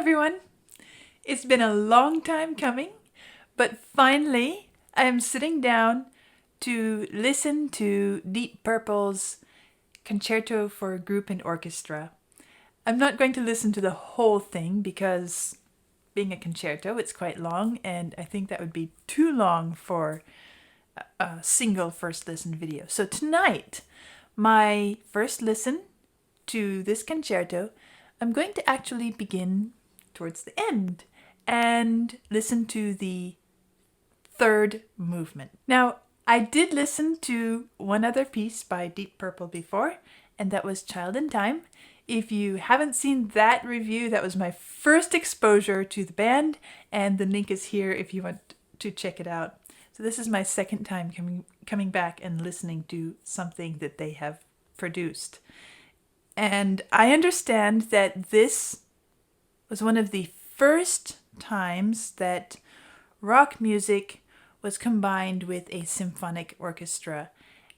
everyone! It's been a long time coming, but finally I am sitting down to listen to Deep Purple's Concerto for Group and Orchestra. I'm not going to listen to the whole thing because being a concerto, it's quite long, and I think that would be too long for a single first listen video. So tonight, my first listen to this concerto, I'm going to actually begin towards the end and listen to the third movement. Now, I did listen to one other piece by Deep Purple before, and that was Child in Time. If you haven't seen that review, that was my first exposure to the band, and the link is here if you want to check it out. So this is my second time coming back and listening to something that they have produced. And I understand that this was one of the first times that rock music was combined with a symphonic orchestra.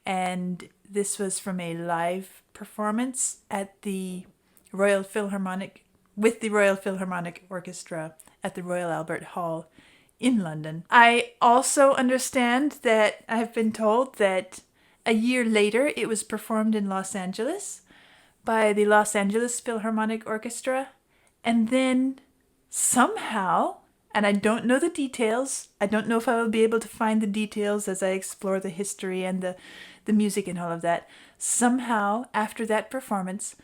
And this was from a live performance at the Royal Philharmonic, with the Royal Philharmonic Orchestra at the Royal Albert Hall in London. I also understand that I've been told that a year later it was performed in Los Angeles by the Los Angeles Philharmonic Orchestra, and then somehow, and I don't know the details, I don't know if I will be able to find the details as I explore the history and the music and all of that, somehow after that performance,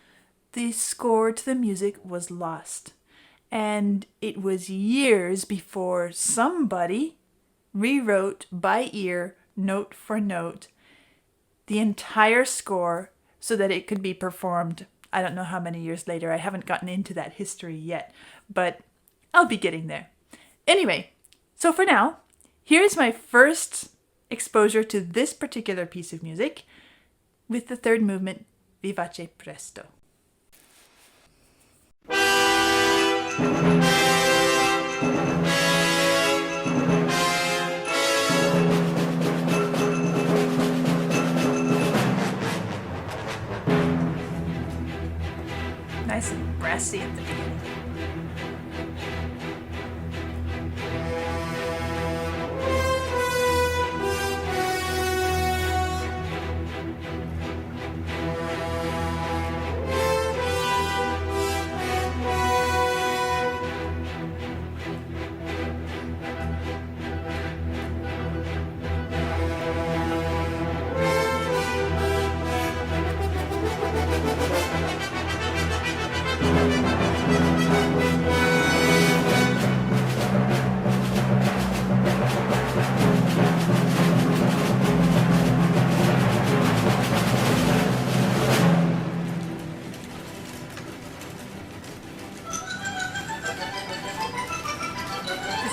the score to the music was lost. And it was years before somebody rewrote by ear, note for note, the entire score so that it could be performed. I don't know how many years later. I haven't gotten into that history yet, but I'll be getting there. Anyway, so for now, here's my first exposure to this particular piece of music with the third movement, Vivace Presto. Nice and brassy at the beginning.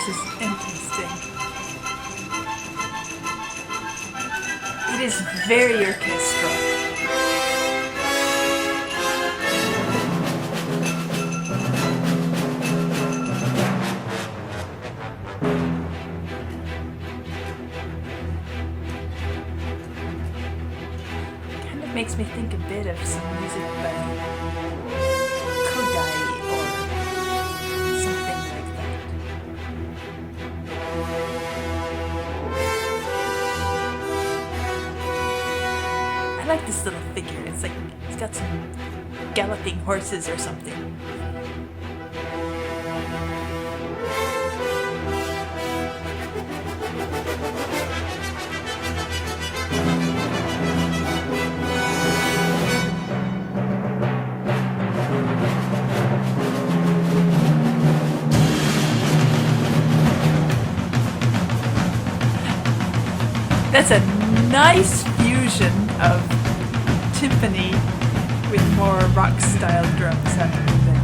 This is interesting. It is very orchestral. Kind of makes me think a bit of some music by I like this little figure. It's like it's got some galloping horses or something. That's a nice fusion of timpani with more rock-style drums happening there.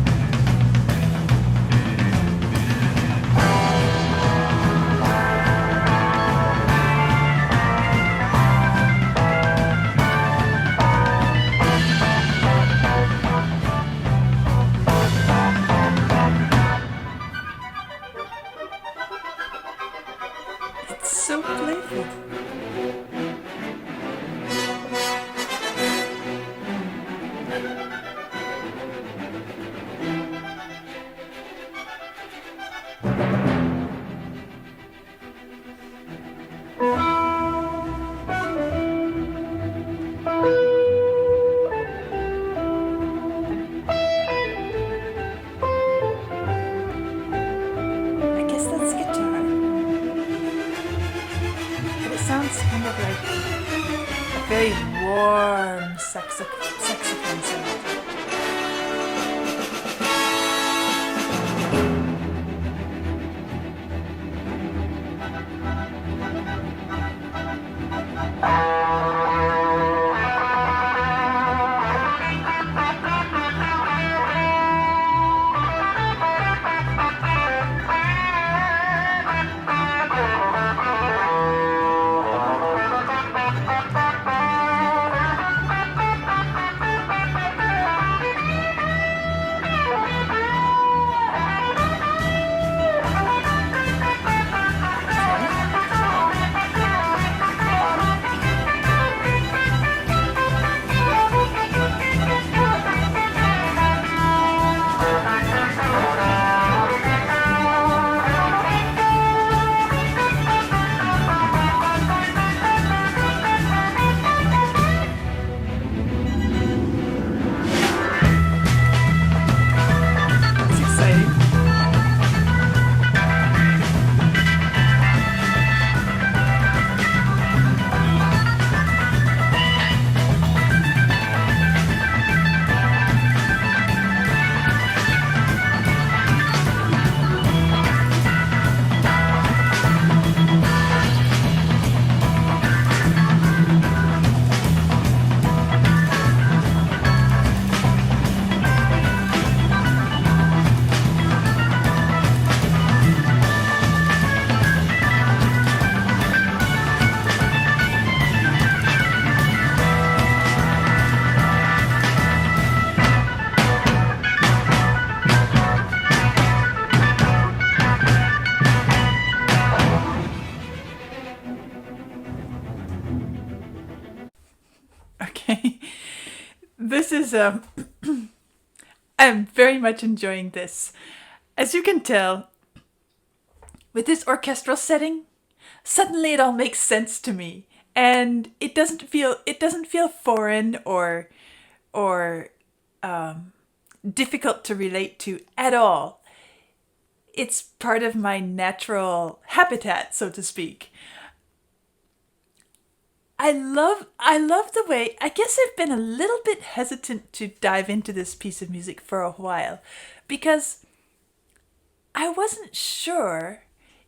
It's so playful. very warm saxophone sound. Okay, this is I'm very much enjoying this. As you can tell, with this orchestral setting, suddenly it all makes sense to me, and it doesn't feel foreign or difficult to relate to at all. It's part of my natural habitat, so to speak. I love the way, I guess I've been a little bit hesitant to dive into this piece of music for a while because I wasn't sure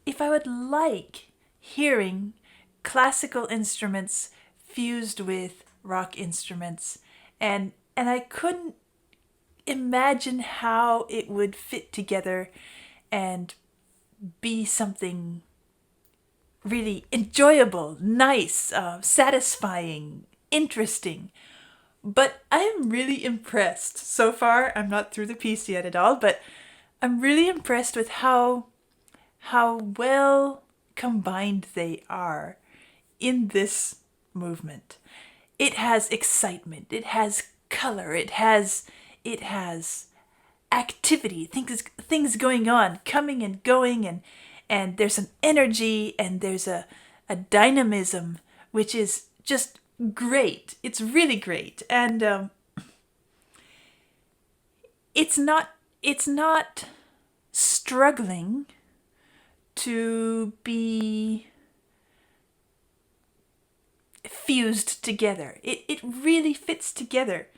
if I would like hearing classical instruments fused with rock instruments, and I couldn't imagine how it would fit together and be something really enjoyable, nice, satisfying, interesting. But I'm really impressed. So far, I'm not through the piece yet at all, but I'm really impressed with how well combined they are in this movement. It has excitement, it has color, it has activity, things going on, coming and going, and there's an energy and there's a dynamism which is just great. It's really great, and it's not struggling to be fused together. It really fits together.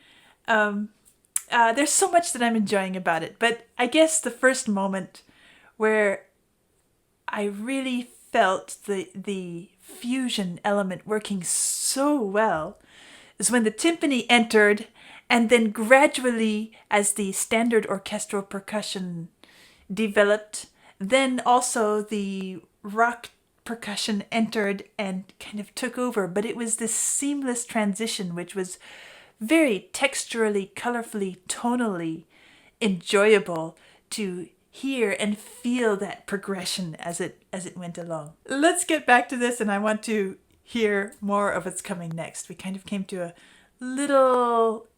There's so much that I'm enjoying about it, but I guess the first moment where I really felt the fusion element working so well is when the timpani entered, and then gradually, as the standard orchestral percussion developed, then also the rock percussion entered and kind of took over. But it was this seamless transition, which was very texturally, colorfully, tonally enjoyable to hear and feel that progression as it went along. Let's get back to this, and I want to hear more of what's coming next. We kind of came to a little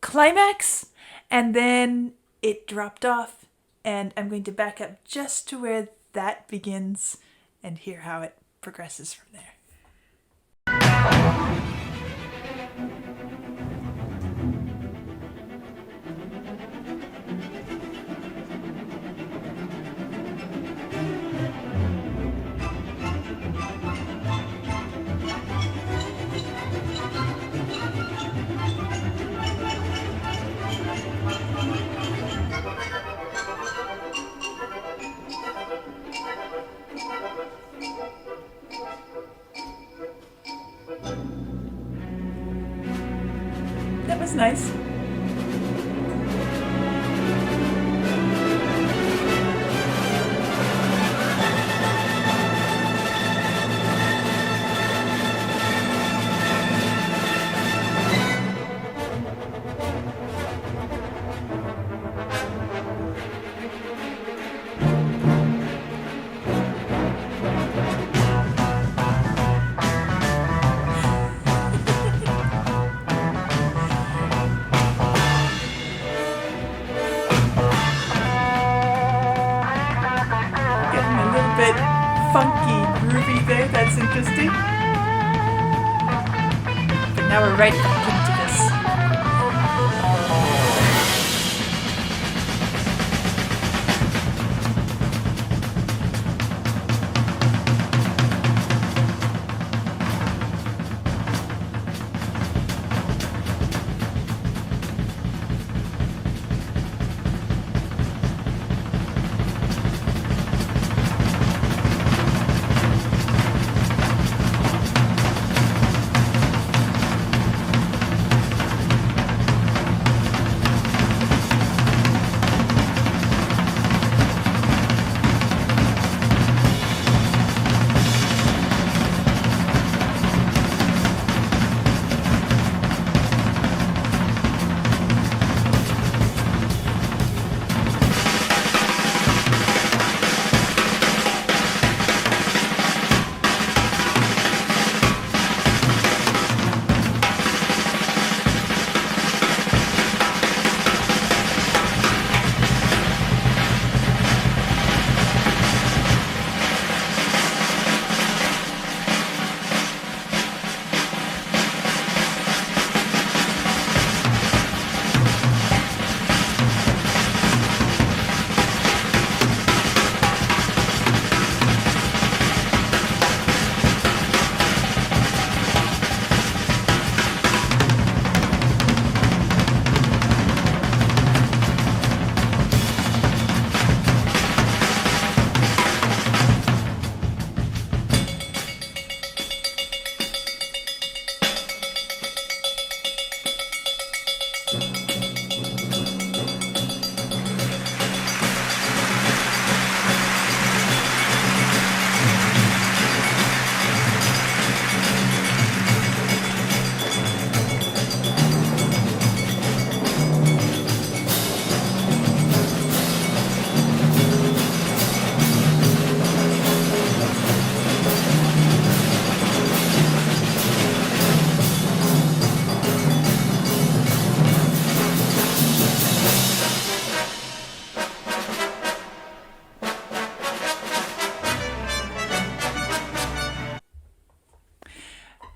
climax, and then it dropped off, and I'm going to back up just to where that begins and hear how it progresses from there. nice. Getting a little bit funky, groovy there. That's interesting. But now we're right back into this.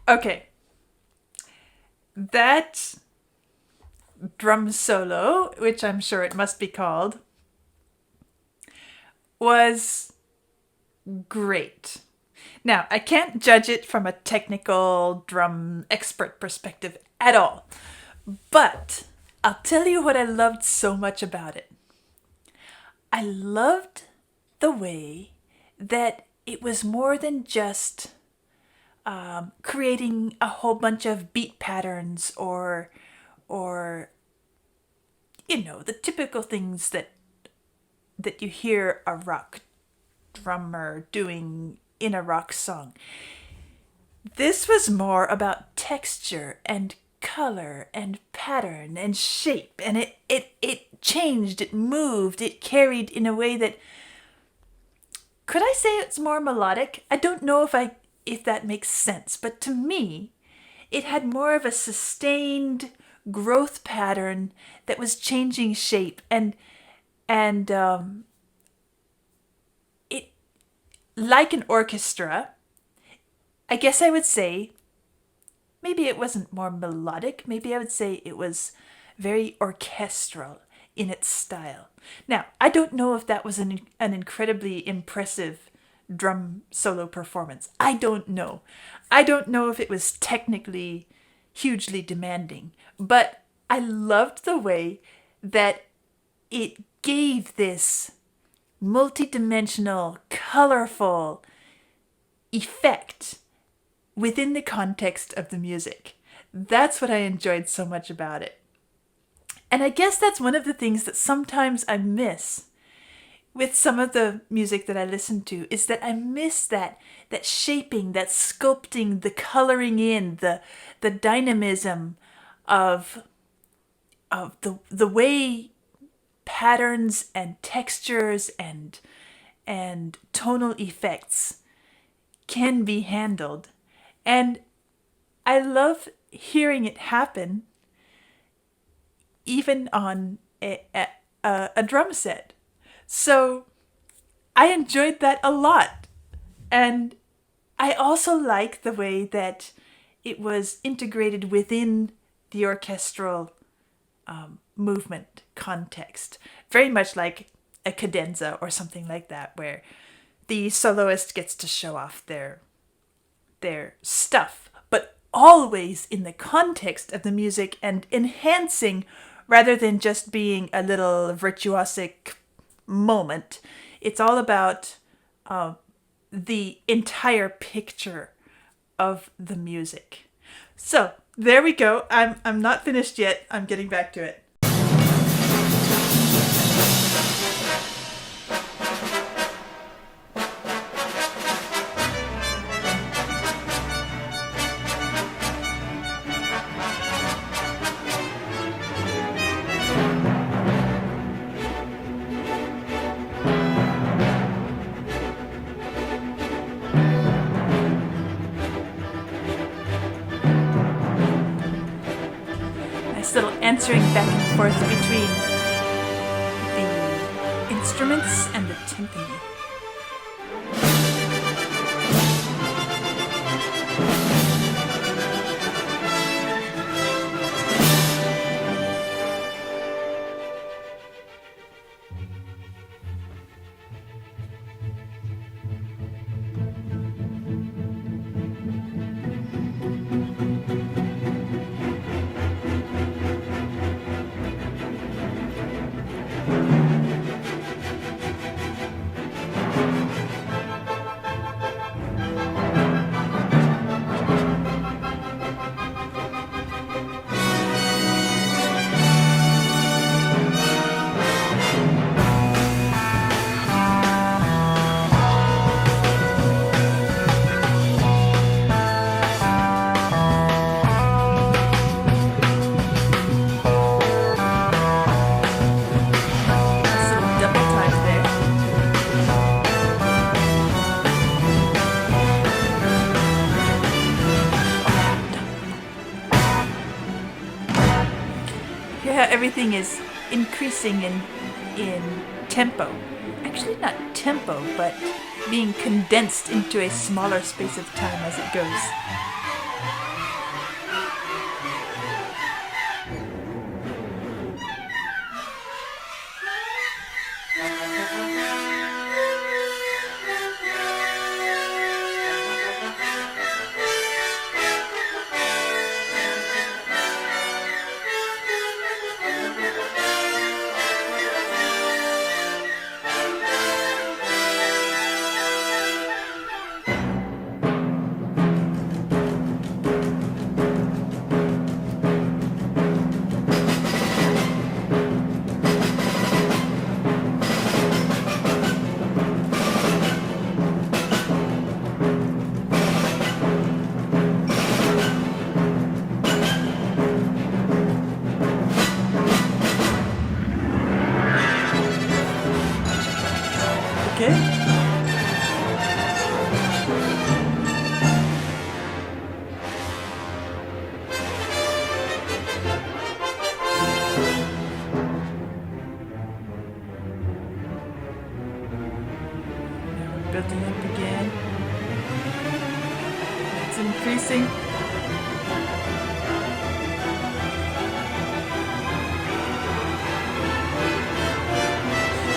Okay. That drum solo, which I'm sure it must be called, was great. Now, I can't judge it from a technical drum expert perspective at all, but I'll tell you what I loved so much about it. I loved the way that it was more than just creating a whole bunch of beat patterns or the typical things that you hear a rock drummer doing in a rock song. This was more about texture and color and pattern and shape, and it changed, it moved, it carried in a way that, could I say it's more melodic? I don't know if that makes sense, but to me, it had more of a sustained growth pattern that was changing shape, and it, like an orchestra, I guess I would say, maybe it wasn't more melodic, maybe I would say it was very orchestral in its style. Now, I don't know if that was an incredibly impressive drum solo performance. I don't know. I don't know if it was technically hugely demanding, but I loved the way that it gave this multi-dimensional, colorful effect within the context of the music. That's what I enjoyed so much about it. And I guess that's one of the things that sometimes I miss with some of the music that I listen to, is that I miss that shaping, that sculpting, the coloring in, the dynamism of the way patterns and textures and tonal effects can be handled. And I love hearing it happen even on a drum set. So I enjoyed that a lot. And I also like the way that it was integrated within the orchestral movement context. Very much like a cadenza or something like that, where the soloist gets to show off their stuff, but always in the context of the music and enhancing rather than just being a little virtuosic moment. It's all about the entire picture of the music. So there we go. I'm not finished yet. I'm getting back to it. Little answering back and forth between the instruments and the timpani. Everything is increasing in tempo. Actually, not tempo, but being condensed into a smaller space of time as it goes. Building up again. It's increasing.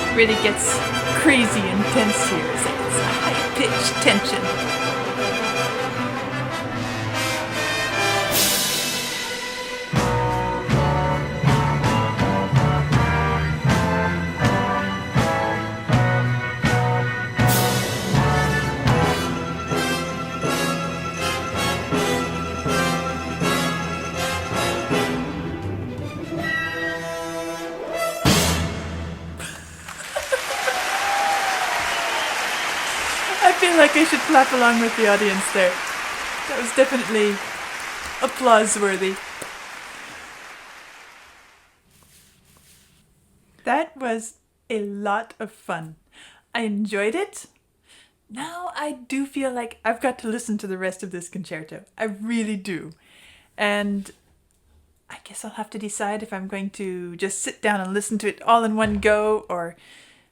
It really gets crazy intense here. It's like it's a high-pitched tension. feel like I should clap along with the audience there. That was definitely applause-worthy. That was a lot of fun. I enjoyed it. Now I do feel like I've got to listen to the rest of this concerto. I really do. And I guess I'll have to decide if I'm going to just sit down and listen to it all in one go, or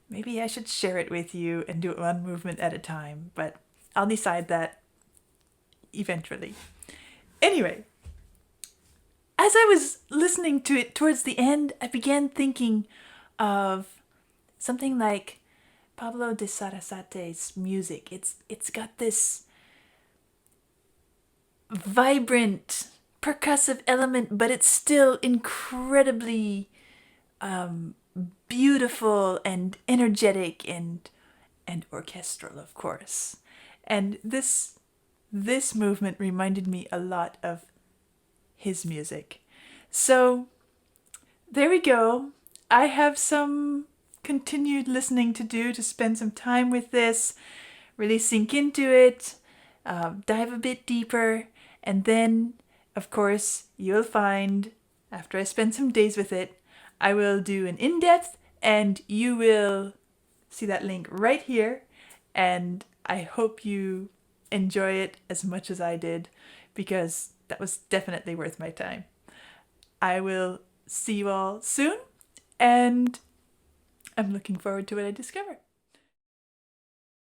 maybe I should share it with you and do it one movement at a time. But I'll decide that eventually. Anyway, as I was listening to it towards the end, I began thinking of something like Pablo de Sarasate's music. It's got this vibrant percussive element, but it's still incredibly beautiful and energetic and orchestral, of course. And this movement reminded me a lot of his music. So there we go. I have some continued listening to do to spend some time with this, really sink into it, dive a bit deeper, and then, of course, you'll find, after I spend some days with it, I will do an in-depth, and you will see that link right here, and I hope you enjoy it as much as I did, because that was definitely worth my time. I will see you all soon, and I'm looking forward to what I discover.